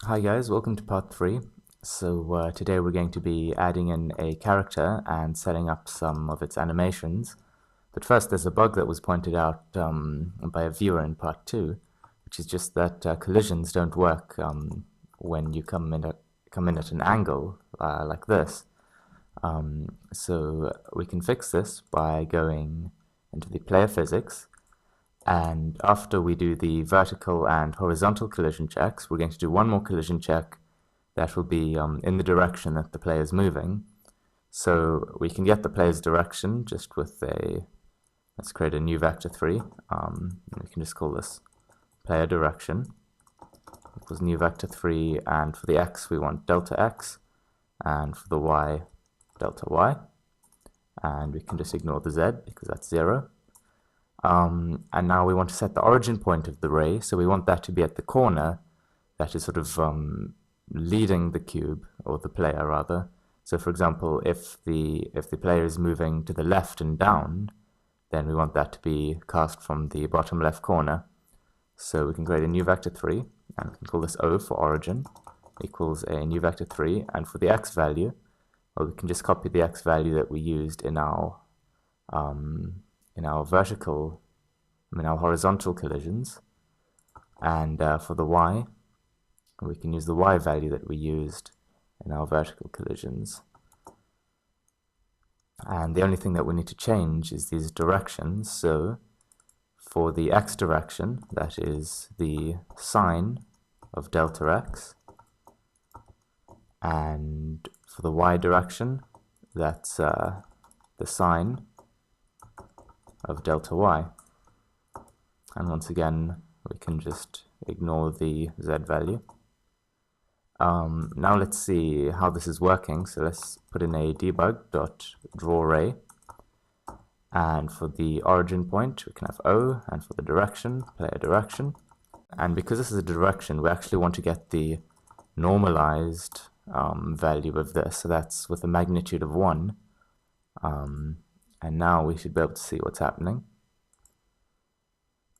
Hi guys, welcome to part 3. Today we're going to be adding in a character and setting up some of its animations. But first there's a bug that was pointed out by a viewer in part 2, which is just that collisions don't work when you come in at an angle like this. So we can fix this by going into the player physics, and after we do the vertical and horizontal collision checks, we're going to do one more collision check that will be in the direction that the player is moving. So we can get the player's direction just with let's create a new vector 3. We can just call this player direction equals new vector 3, and for the x we want delta x, and for the y, delta y. And we can just ignore the z because that's 0. And now we want to set the origin point of the ray, so we want that to be at the corner that is sort of leading the cube, or the player rather. So for example, if the player is moving to the left and down, then we want that to be cast from the bottom left corner. So we can create a new vector 3, and we can call this O for origin, equals a new vector 3, and for the x value, well, we can just copy the x value that we used in our horizontal collisions, and for the y, we can use the y value that we used in our vertical collisions. And the only thing that we need to change is these directions. So for the x direction, that is the sine of delta x, and for the y direction, that's the sine of delta y. And once again, we can just ignore the z value. Now let's see how this is working. So let's put in a debug.drawRay, and for the origin point we can have O, and for the direction, player direction. And because this is a direction, we actually want to get the normalized value of this, so that's with a magnitude of 1. And now we should be able to see what's happening.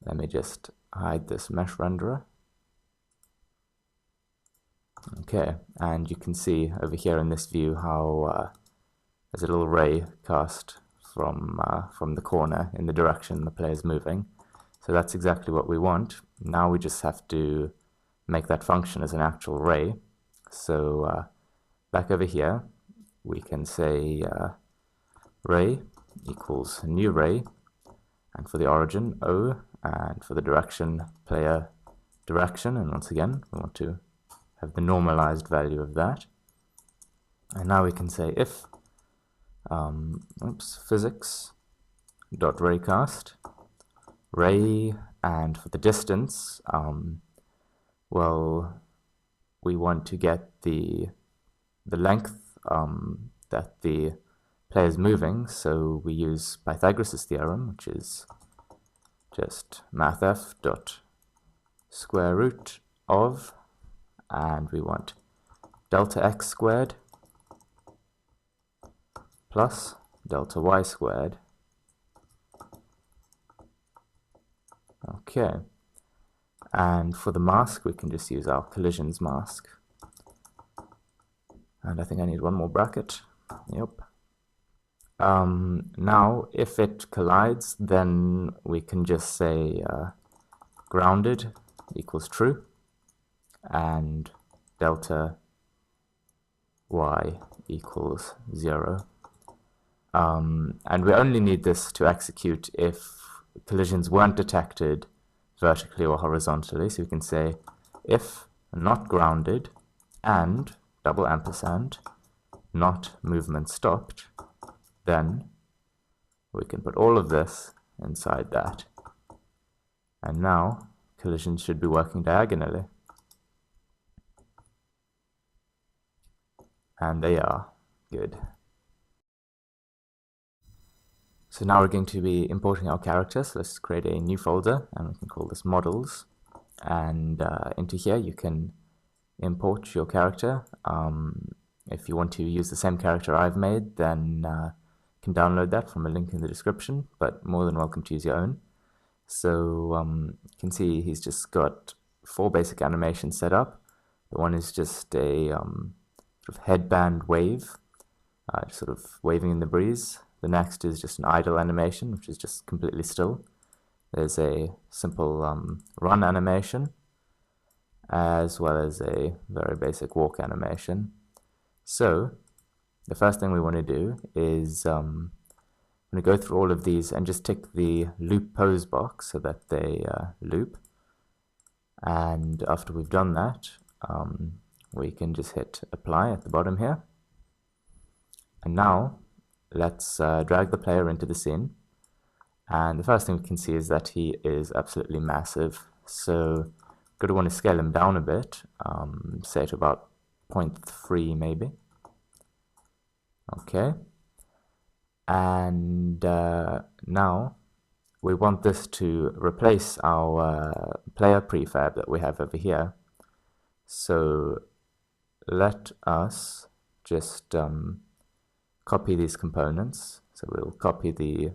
Let me just hide this mesh renderer. Okay, and you can see over here in this view how there's a little ray cast from the corner in the direction the player is moving. So that's exactly what we want. Now we just have to make that function as an actual ray. So back over here, we can say ray equals new ray, and for the origin, O, and for the direction, player direction, and once again, we want to have the normalized value of that. And now we can say if physics.raycast ray, and for the distance, well, we want to get the length that the player is moving, so we use Pythagoras Theorem, which is just mathf dot square root of, and we want delta x squared plus delta y squared. Okay, and for the mask we can just use our collisions mask, and I think I need one more bracket. Yep. Now if it collides, then we can just say grounded equals true, and delta y equals 0. And we only need this to execute if collisions weren't detected vertically or horizontally. So we can say if not grounded and double ampersand not movement stopped, then we can put all of this inside that. And now collisions should be working diagonally. And they are. Good. So now we're going to be importing our character. So let's create a new folder, and we can call this models. And into here you can import your character. If you want to use the same character I've made, then you can download that from a link in the description, but more than welcome to use your own. So you can see he's just got 4 basic animations set up. The one is just a sort of headband wave, just sort of waving in the breeze. The next is just an idle animation, which is just completely still. There's a simple run animation, as well as a very basic walk animation. So the first thing we want to do is I'm going to go through all of these and just tick the loop pose box so that they loop. And after we've done that, we can just hit apply at the bottom here. And now let's drag the player into the scene. And the first thing we can see is that he is absolutely massive. So we're going to want to scale him down a bit, say to about 0.3 maybe. Okay. And now we want this to replace our player prefab that we have over here. So let us just copy these components. So we'll copy the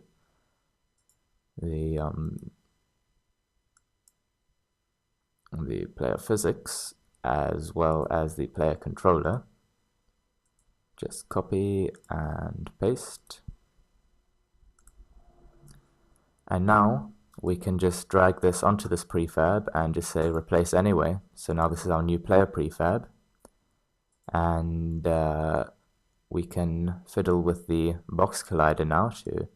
player physics as well as the player controller. Just copy and paste. And now we can just drag this onto this prefab and just say replace anyway. So now this is our new player prefab. And we can fiddle with the box collider now to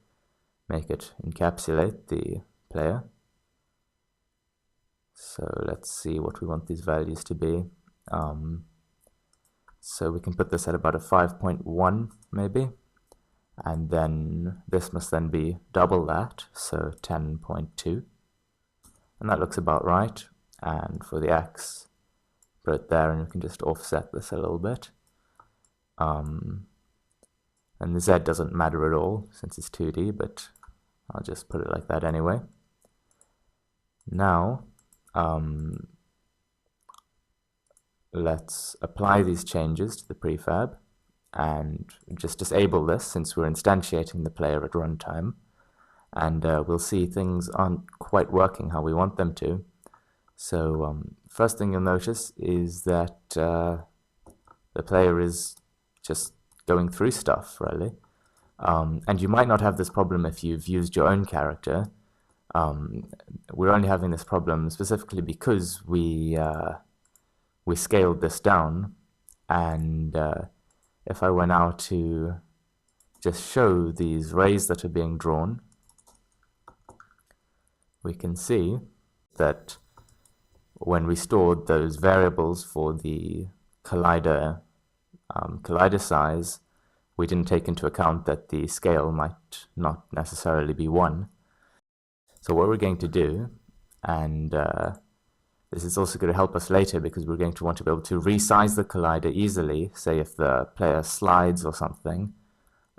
make it encapsulate the player. So let's see what we want these values to be. So we can put this at about a 5.1 maybe, and then this must then be double that, so 10.2, and that looks about right. And for the X, put it there, and we can just offset this a little bit. And the Z doesn't matter at all since it's 2D, but I'll just put it like that anyway. Now let's apply these changes to the prefab and just disable this since we're instantiating the player at runtime, and we'll see things aren't quite working how we want them to. So first thing you'll notice is that the player is just going through stuff, really. And you might not have this problem if you've used your own character. We're only having this problem specifically because we scaled this down, and if I were now to just show these rays that are being drawn, we can see that when we stored those variables for the collider size, we didn't take into account that the scale might not necessarily be 1. So what we're going to do, and this is also going to help us later because we're going to want to be able to resize the collider easily, say if the player slides or something.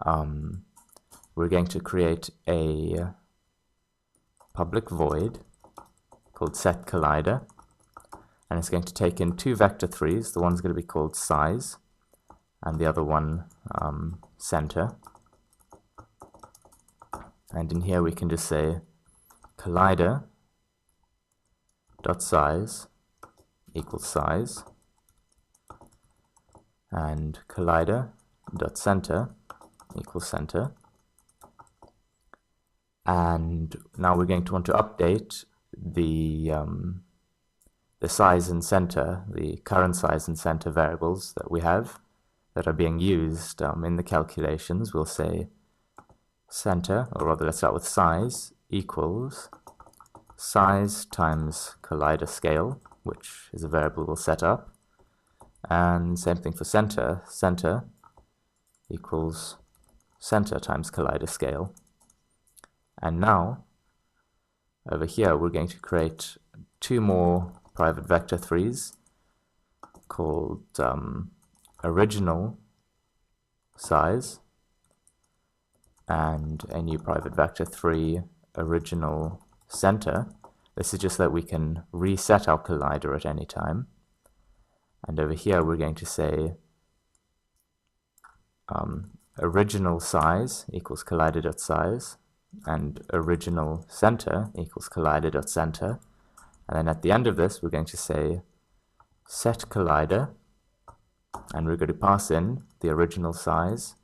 We're going to create a public void called setCollider, and it's going to take in 2 vector 3s. The one's going to be called size, and the other one center. And in here we can just say collider dot size equals size, and collider dot center equals center. And now we're going to want to update the size and center, the current size and center variables that we have that are being used in the calculations. We'll say center, or rather let's start with size, equals size times collider scale, which is a variable we'll set up. And same thing for center, center equals center times collider scale. And now over here we're going to create 2 more private vector 3s called original size and a new private vector 3 original center. This is just that we can reset our collider at any time. And over here we're going to say original size equals collider.size, and original center equals collider.center. And then at the end of this we're going to say set collider, and we're going to pass in the original size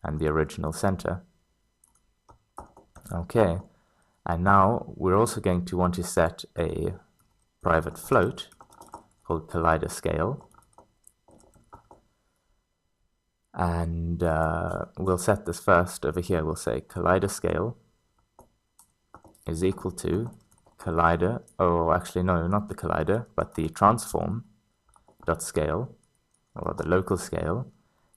and the original center. Okay, and now we're also going to want to set a private float called collider scale, and we'll set this first over here. We'll say collider scale is equal to collider, oh actually no, not the collider, but the transform dot scale, or the local scale.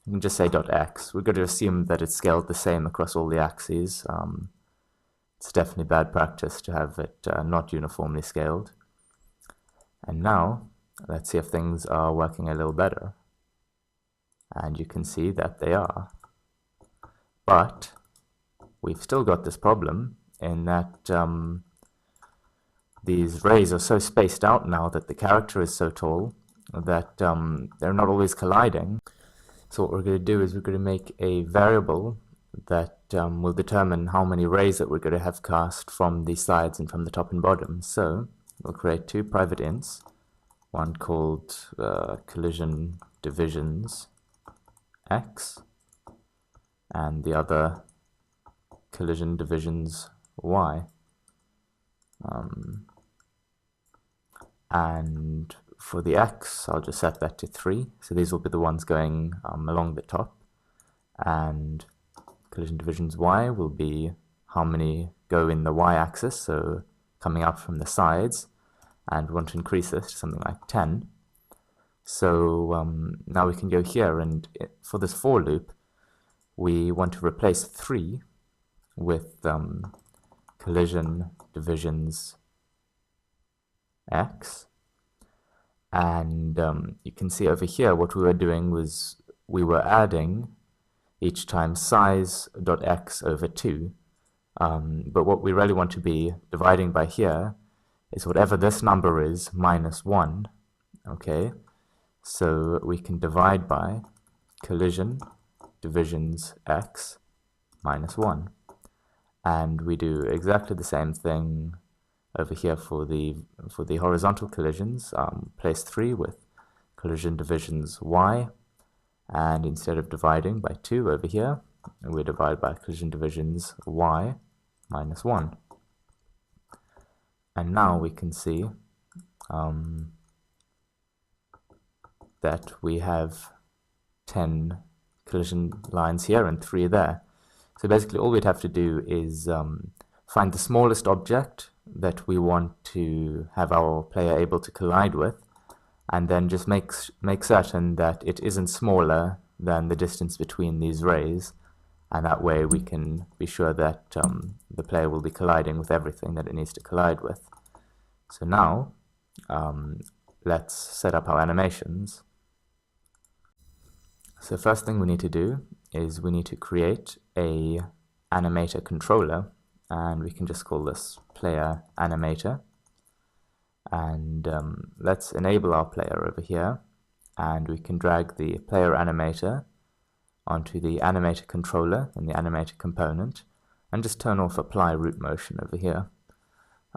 You can just say dot x. We're going to assume that it's scaled the same across all the axes. It's definitely bad practice to have it not uniformly scaled. And now let's see if things are working a little better. And you can see that they are. But we've still got this problem in that these rays are so spaced out now that the character is so tall that they're not always colliding. So what we're going to do is we're going to make a variable that will determine how many rays that we're going to have cast from the sides and from the top and bottom. So we'll create two private ints, one called collision divisions x, and the other collision divisions y. And for the x, I'll just set that to 3. So these will be the ones going along the top. And collision divisions y will be how many go in the y-axis, so coming up from the sides. And we want to increase this to something like 10. So now we can go here, and for this for loop, we want to replace 3 with collision divisions x. And you can see over here what we were doing was we were adding each time size.x over 2. But what we really want to be dividing by here is whatever this number is minus 1. Okay, so we can divide by collision divisions x minus 1. And we do exactly the same thing over here for the horizontal collisions. Place 3 with collision divisions y, and instead of dividing by 2 over here, we divide by collision divisions y minus 1. And now we can see that we have 10 collision lines here and 3 there. So basically all we'd have to do is find the smallest object that we want to have our player able to collide with, and then just make certain that it isn't smaller than the distance between these rays, and that way we can be sure that the player will be colliding with everything that it needs to collide with. So now let's set up our animations. So first thing we need to do is we need to create a animator controller, and we can just call this player animator. And let's enable our player over here, and we can drag the player animator onto the animator controller in the animator component, and just turn off apply root motion over here.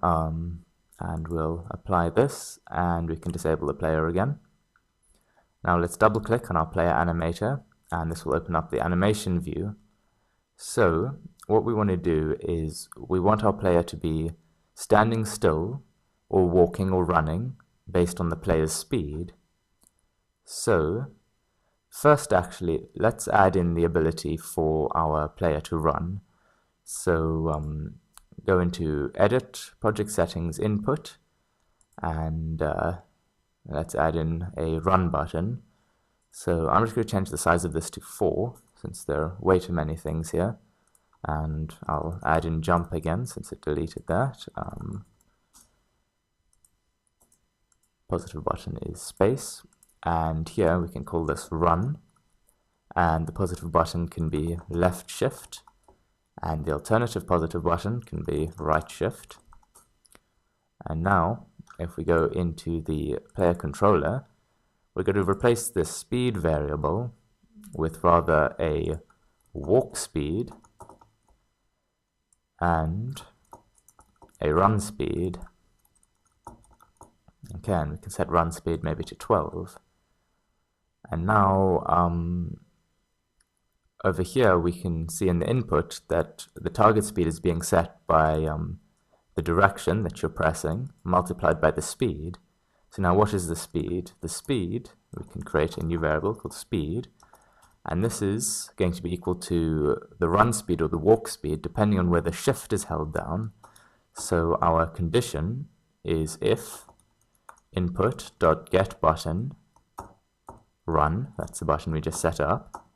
And we'll apply this, and we can disable the player again. Now let's double click on our player animator, and this will open up the animation view. So what we want to do is we want our player to be standing still or walking or running based on the player's speed. So first actually let's add in the ability for our player to run. So go into edit, project settings, input, and let's add in a run button. So I'm just going to change the size of this to 4 since there are way too many things here, and I'll add in jump again since it deleted that. Positive button is space, and here we can call this run, and the positive button can be left shift, and the alternative positive button can be right shift. And now if we go into the player controller, we're going to replace this speed variable with rather a walk speed and a run speed Okay, and we can set run speed maybe to 12. And now over here we can see in the input that the target speed is being set by the direction that you're pressing multiplied by the speed. So now what is the speed? The speed, we can create a new variable called speed, and this is going to be equal to the run speed or the walk speed depending on where the shift is held down. So our condition is if input.getButton run, that's the button we just set up,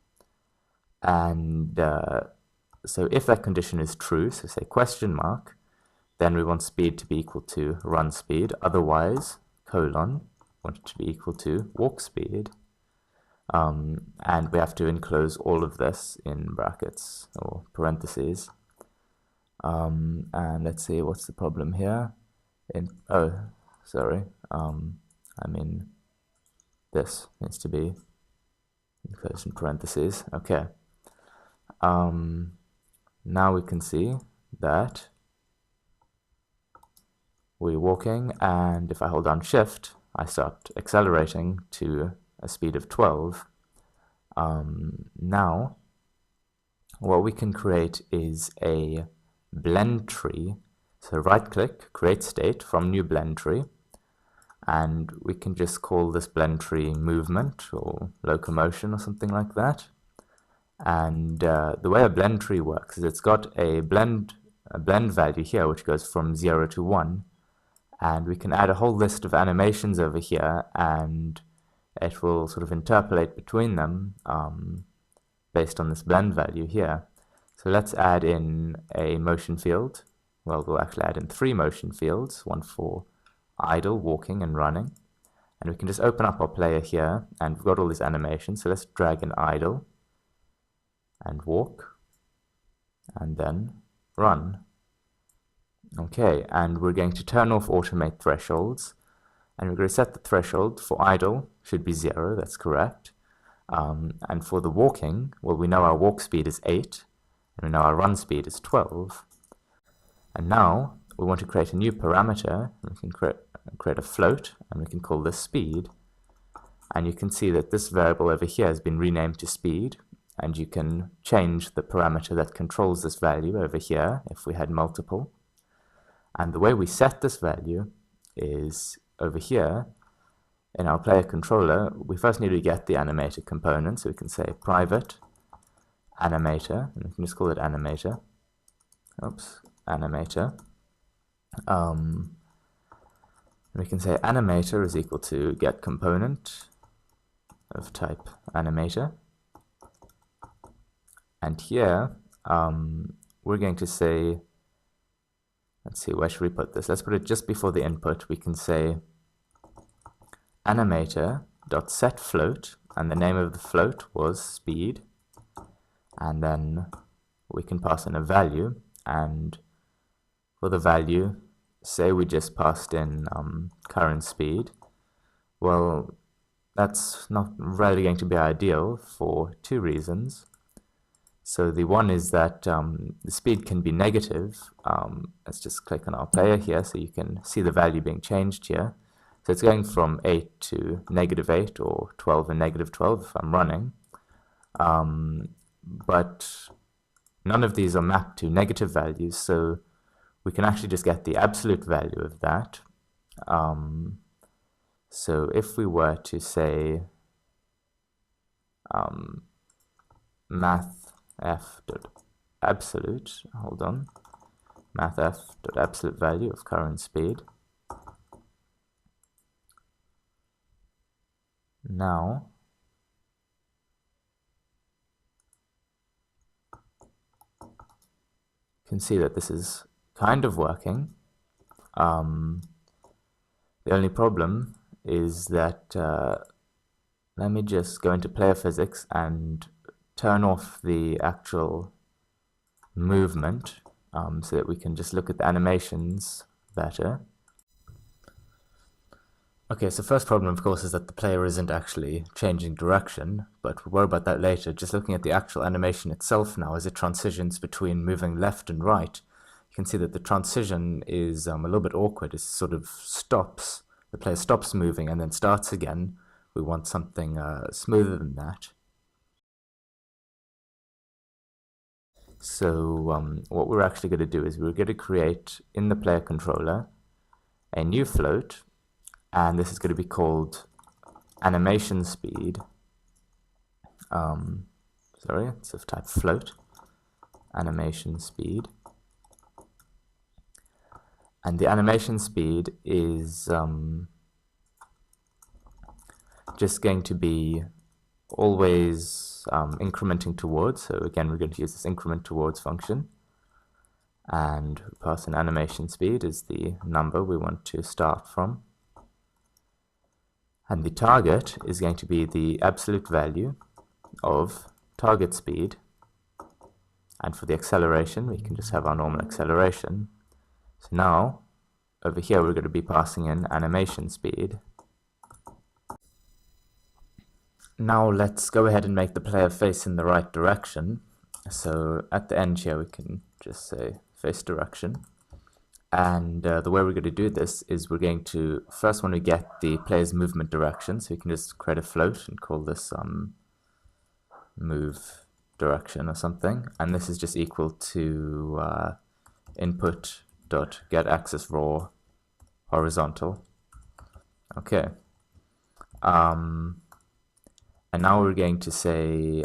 and so if that condition is true, so say question mark, then we want speed to be equal to run speed, otherwise colon, want it to be equal to walk speed, and we have to enclose all of this in brackets or parentheses. And let's see, what's the problem here? I mean this needs to be enclosed in parentheses. Okay. Now we can see that we're walking, and if I hold down shift, I start accelerating to a speed of 12. Now, what we can create is a blend tree. So right-click, create state from new blend tree, and we can just call this blend tree movement or locomotion or something like that. And the way a blend tree works is it's got a blend value here which goes from 0 to 1, and we can add a whole list of animations over here, and it will sort of interpolate between them based on this blend value here. So let's add in a motion field. Well, we'll actually add in 3 motion fields, one for idle, walking, and running. And we can just open up our player here, and we've got all these animations. So let's drag in idle, and walk, and then run. Okay, and we're going to turn off automate thresholds, and we're going to set the threshold for idle should be 0, that's correct. And for the walking, well, we know our walk speed is 8, and we know our run speed is 12. And now we want to create a new parameter. We can create a float, and we can call this speed. And you can see that this variable over here has been renamed to speed, and you can change the parameter that controls this value over here if we had multiple. And the way we set this value is over here in our player controller. We first need to get the animator component, so we can say private animator, and we can just call it animator. Oops, animator. And we can say animator is equal to get component of type animator. And here we're going to say, let's see, where should we put this? Let's put it just before the input. We can say animator.setFloat, and the name of the float was speed, and then we can pass in a value, and for the value, say we just passed in current speed. Well, that's not really going to be ideal for 2 reasons. So the one is that the speed can be negative. Let's just click on our player here so you can see the value being changed here. So it's going from 8 to -8 or 12 and -12 if I'm running. But none of these are mapped to negative values, so we can actually just get the absolute value of that. So if we were to say mathf.absolute, hold on, mathf.absolute value of current speed. Now you can see that this is kind of working. The only problem is that let me just go into player physics and turn off the actual movement so that we can just look at the animations better. Okay, so first problem, of course, is that the player isn't actually changing direction, but we'll worry about that later. Just looking at the actual animation itself now as it transitions between moving left and right, you can see that the transition is a little bit awkward. It sort of stops the player stops moving and then starts again. We want something smoother than that. So what we're actually going to do is we're going to create in the player controller a new float, and this is going to be called animation speed. Sorry, it's of type float, animation speed. And the animation speed is just going to be always incrementing towards. So again, we're going to use this increment towards function, and pass in animation speed is the number we want to start from. And the target is going to be the absolute value of target speed. And for the acceleration, we can just have our normal acceleration. So now, over here, we're going to be passing in animation speed. Now let's go ahead and make the player face in the right direction. So at the end here, we can just say face direction. And the way we're going to do this is we're going to first want to get the player's movement direction. So we can just create a float and call this move direction or something. And this is just equal to input.get axis raw horizontal. Okay. And now we're going to say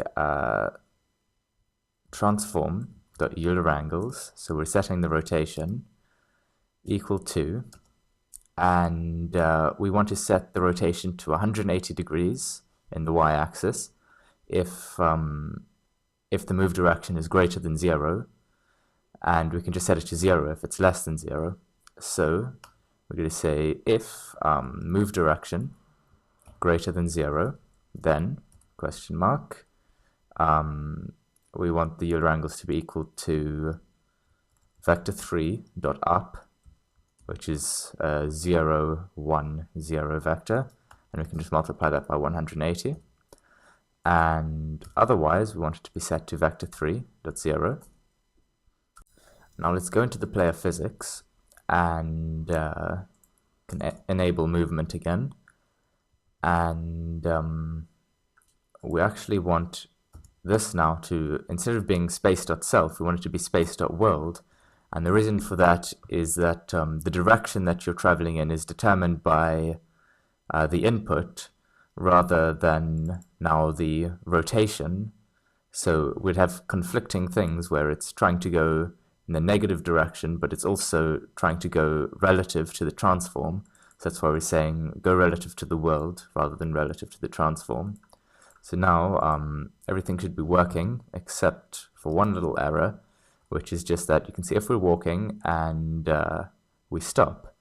transform.Euler angles. So we're setting the rotation equal to, and we want to set the rotation to 180 degrees in the y-axis if the move direction is greater than 0, and we can just set it to 0 if it's less than 0. So we're going to say if move direction greater than 0, then question mark, we want the Euler angles to be equal to vector 3 dot up, which is 0, 1, 0 vector, and we can just multiply that by 180. And otherwise, we want it to be set to vector 3 dot 0. Now let's go into the player physics and can enable movement again. And we actually want this now to, instead of being space.self, we want it to be space.world. And the reason for that is that the direction that you're traveling in is determined by the input rather than now the rotation. So we'd have conflicting things where it's trying to go in the negative direction, but it's also trying to go relative to the transform. So that's why we're saying go relative to the world rather than relative to the transform. So now everything should be working except for one little error, which is just that you can see if we're walking and we stop,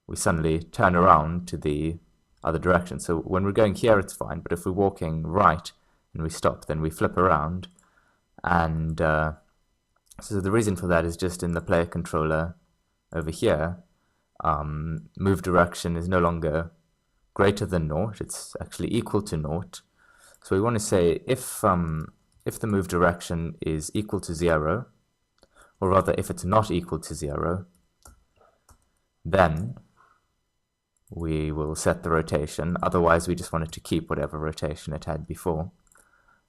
we suddenly turn around to the other direction. So when we're going here, it's fine, but if we're walking right and we stop, then we flip around. And so the reason for that is just in the player controller over here, move direction is no longer greater than 0, it's actually equal to 0. So we want to say if the move direction is equal to 0, or rather if it's not equal to 0, then we will set the rotation. Otherwise we just want it to keep whatever rotation it had before.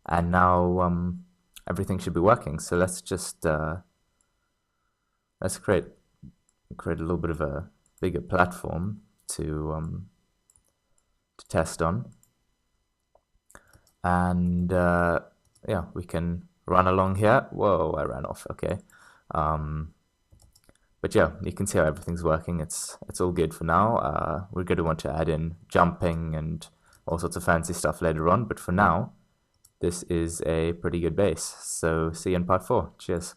And now everything should be working. So let's just let's create a little bit of a bigger platform to test on. And yeah, we can run along here. Whoa, I ran off. Okay. But yeah, you can see how everything's working. It's all good for now. We're going to want to add in jumping and all sorts of fancy stuff later on. But for now, this is a pretty good base. So see you in part 4. Cheers.